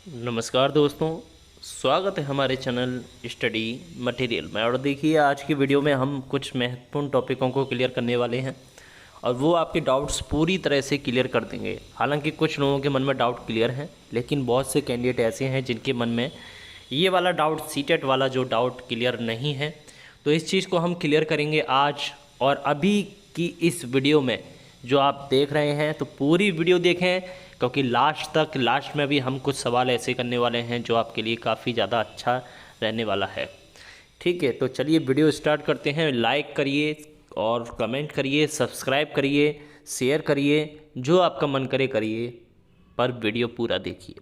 नमस्कार दोस्तों, स्वागत है हमारे चैनल स्टडी मटेरियल में। और देखिए, आज की वीडियो में हम कुछ महत्वपूर्ण टॉपिकों को क्लियर करने वाले हैं और वो आपके डाउट्स पूरी तरह से क्लियर कर देंगे। हालांकि कुछ लोगों के मन में डाउट क्लियर हैं, लेकिन बहुत से कैंडिडेट ऐसे हैं जिनके मन में ये वाला डाउट, सीटेट वाला जो डाउट क्लियर नहीं है। तो इस चीज़ को हम क्लियर करेंगे आज और अभी की इस वीडियो में जो आप देख रहे हैं। तो पूरी वीडियो देखें, क्योंकि लास्ट में भी हम कुछ सवाल ऐसे करने वाले हैं जो आपके लिए काफ़ी ज़्यादा अच्छा रहने वाला है। ठीक है, तो चलिए वीडियो स्टार्ट करते हैं। लाइक करिए और कमेंट करिए, सब्सक्राइब करिए, शेयर करिए, जो आपका मन करे करिए, पर वीडियो पूरा देखिए।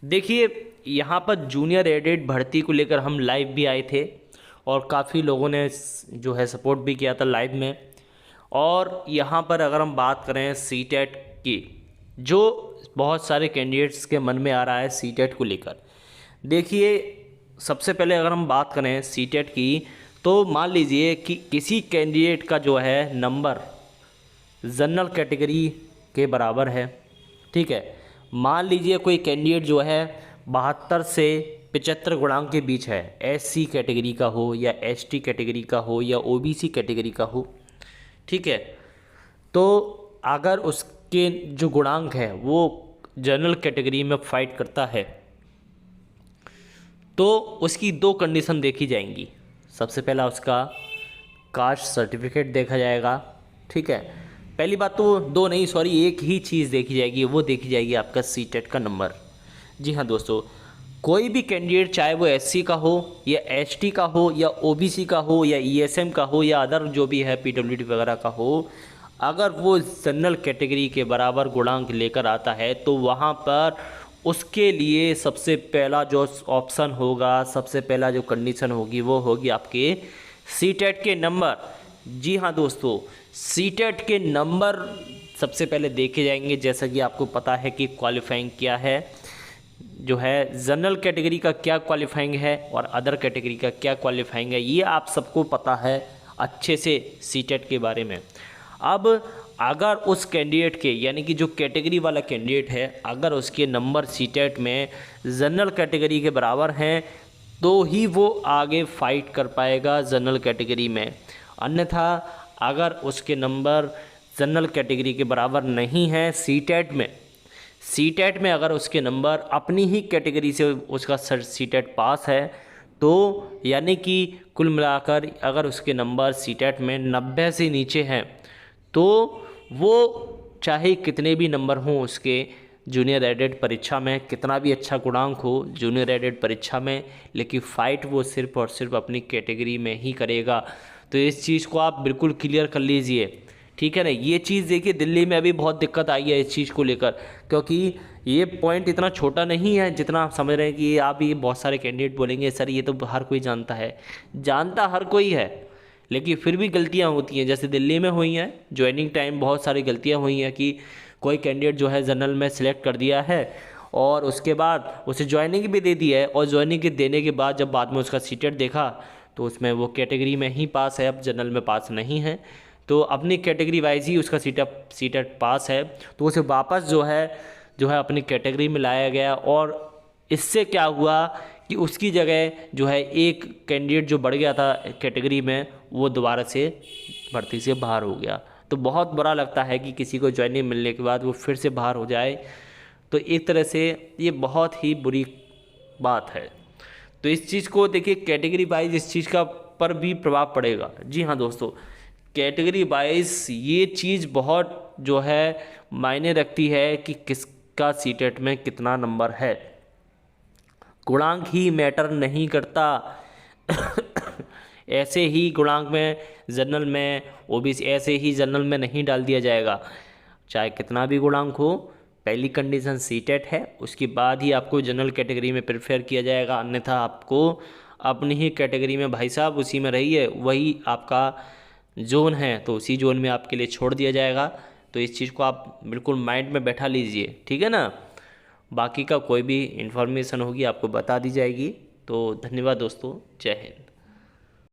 देखिए, यहाँ पर जूनियर एडेड भर्ती को लेकर हम लाइव भी आए थे और काफ़ी लोगों ने जो है सपोर्ट भी किया था लाइव में। और यहाँ पर अगर हम बात करें सीटेट की, जो बहुत सारे कैंडिडेट्स के मन में आ रहा है सीटेट को लेकर। देखिए, सबसे पहले अगर हम बात करें सीटेट की, तो मान लीजिए कि किसी कैंडिडेट का जो है नंबर जनरल कैटेगरी के बराबर है। ठीक है, मान लीजिए कोई कैंडिडेट जो है 72 से 75 गुणांक के बीच है, एससी कैटेगरी का हो या एसटी कैटेगरी का हो या ओबीसी कैटेगरी का हो। ठीक है, तो अगर उसके जो गुणांक है वो जनरल कैटेगरी में फाइट करता है तो उसकी दो कंडीशन देखी जाएंगी। सबसे पहला उसका कास्ट सर्टिफिकेट देखा जाएगा। ठीक है, पहली बात तो दो नहीं, सॉरी, एक ही चीज़ देखी जाएगी, वो देखी जाएगी आपका सीटेट का नंबर। जी हाँ दोस्तों, कोई भी कैंडिडेट, चाहे वो एससी का हो या एसटी का हो या ओबीसी का हो या ईएसएम का हो या अदर जो भी है पीडब्ल्यूडी वगैरह का हो, अगर वो जनरल कैटेगरी के बराबर गुणांक लेकर आता है तो वहाँ पर उसके लिए सबसे पहला जो ऑप्शन होगा, सबसे पहला जो कंडीशन होगी वो होगी आपके सीटेट के नंबर। जी हाँ दोस्तों, सीटेट के नंबर सबसे पहले देखे जाएंगे। जैसा कि आपको पता है कि क्वालिफाइंग क्या है, जो है जनरल कैटेगरी का क्या क्वालिफाइंग है और अदर कैटेगरी का क्या क्वालिफाइंग है, ये आप सबको पता है अच्छे से सीटेट के बारे में। अब अगर उस कैंडिडेट के, यानी कि जो कैटेगरी वाला कैंडिडेट है, अगर उसके नंबर सीटेट में जनरल कैटेगरी के बराबर हैं तो ही वो आगे फाइट कर पाएगा जनरल कैटेगरी में। अन्यथा अगर उसके नंबर जनरल कैटेगरी के बराबर नहीं हैं सीटेट में अगर उसके नंबर अपनी ही कैटेगरी से उसका सीटेट पास है, तो यानी कि कुल मिलाकर अगर उसके नंबर सीटेट में 90 से नीचे हैं तो वो चाहे कितने भी नंबर हों उसके जूनियर एडेड परीक्षा में, कितना भी अच्छा गुणांक हो जूनियर एडेड परीक्षा में, लेकिन फ़ाइट वो सिर्फ़ और सिर्फ अपनी कैटेगरी में ही करेगा। तो इस चीज़ को आप बिल्कुल क्लियर कर लीजिए। ठीक है ना, ये चीज़ देखिए, दिल्ली में अभी बहुत दिक्कत आई है इस चीज़ को लेकर, क्योंकि ये पॉइंट इतना छोटा नहीं है जितना आप समझ रहे हैं। कि आप ये बहुत सारे कैंडिडेट बोलेंगे सर ये तो हर कोई जानता है, जानता हर कोई है, लेकिन फिर भी गलतियां होती हैं। जैसे दिल्ली में हुई हैं, ज्वाइनिंग टाइम बहुत सारी गलतियां हुई हैं कि कोई कैंडिडेट जो है जनरल में सिलेक्ट कर दिया है और उसके बाद उसे ज्वाइनिंग भी दे दी है, और ज्वाइनिंग के देने के बाद जब बाद में उसका सीटेट देखा तो उसमें वो कैटेगरी में ही पास है, अब जनरल में पास नहीं है। तो अपनी कैटेगरी वाइज ही उसका सीटेट पास है, तो उसे वापस जो है अपनी कैटेगरी में लाया गया। और इससे क्या हुआ कि उसकी जगह जो है एक कैंडिडेट जो बढ़ गया था कैटेगरी में, वो दोबारा से भर्ती से बाहर हो गया। तो बहुत बुरा लगता है कि किसी को ज्वाइनिंग मिलने के बाद वो फिर से बाहर हो जाए। तो एक तरह से ये बहुत ही बुरी बात है। तो इस चीज़ को देखिए, कैटेगरी वाइज इस चीज़ का पर भी प्रभाव पड़ेगा। जी हाँ दोस्तों, कैटेगरी वाइज ये चीज़ बहुत जो है मायने रखती है कि किसका सीटेट में कितना नंबर है। गुणांक ही मैटर नहीं करता। ऐसे ही गुणांक में जनरल में ओबीसी ऐसे ही जनरल में नहीं डाल दिया जाएगा, चाहे कितना भी गुणांक हो। पहली कंडीशन सीटेट है, उसके बाद ही आपको जनरल कैटेगरी में प्रेफर किया जाएगा। अन्यथा आपको अपनी ही कैटेगरी में भाई साहब उसी में रहिए, वही आपका जोन है तो उसी जोन में आपके लिए छोड़ दिया जाएगा। तो इस चीज़ को आप बिल्कुल माइंड में बैठा लीजिए, ठीक है ना। बाकी का कोई भी इन्फॉर्मेशन होगी आपको बता दी जाएगी। तो धन्यवाद दोस्तों, जय हिंद।